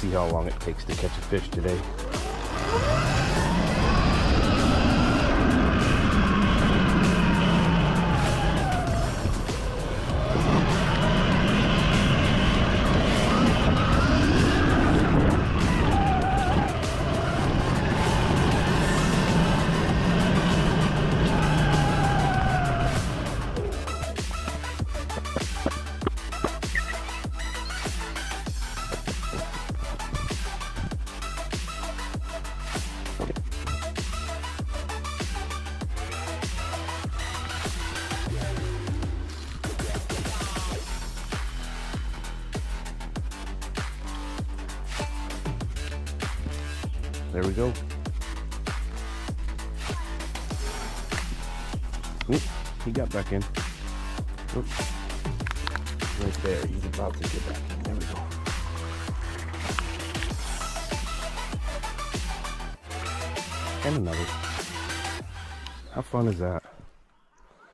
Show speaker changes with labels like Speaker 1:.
Speaker 1: see how long it takes to catch a fish today. There we go. Oop, he got back in. Oop. Right there, he's about to get back in. There we go. And another. How fun is that?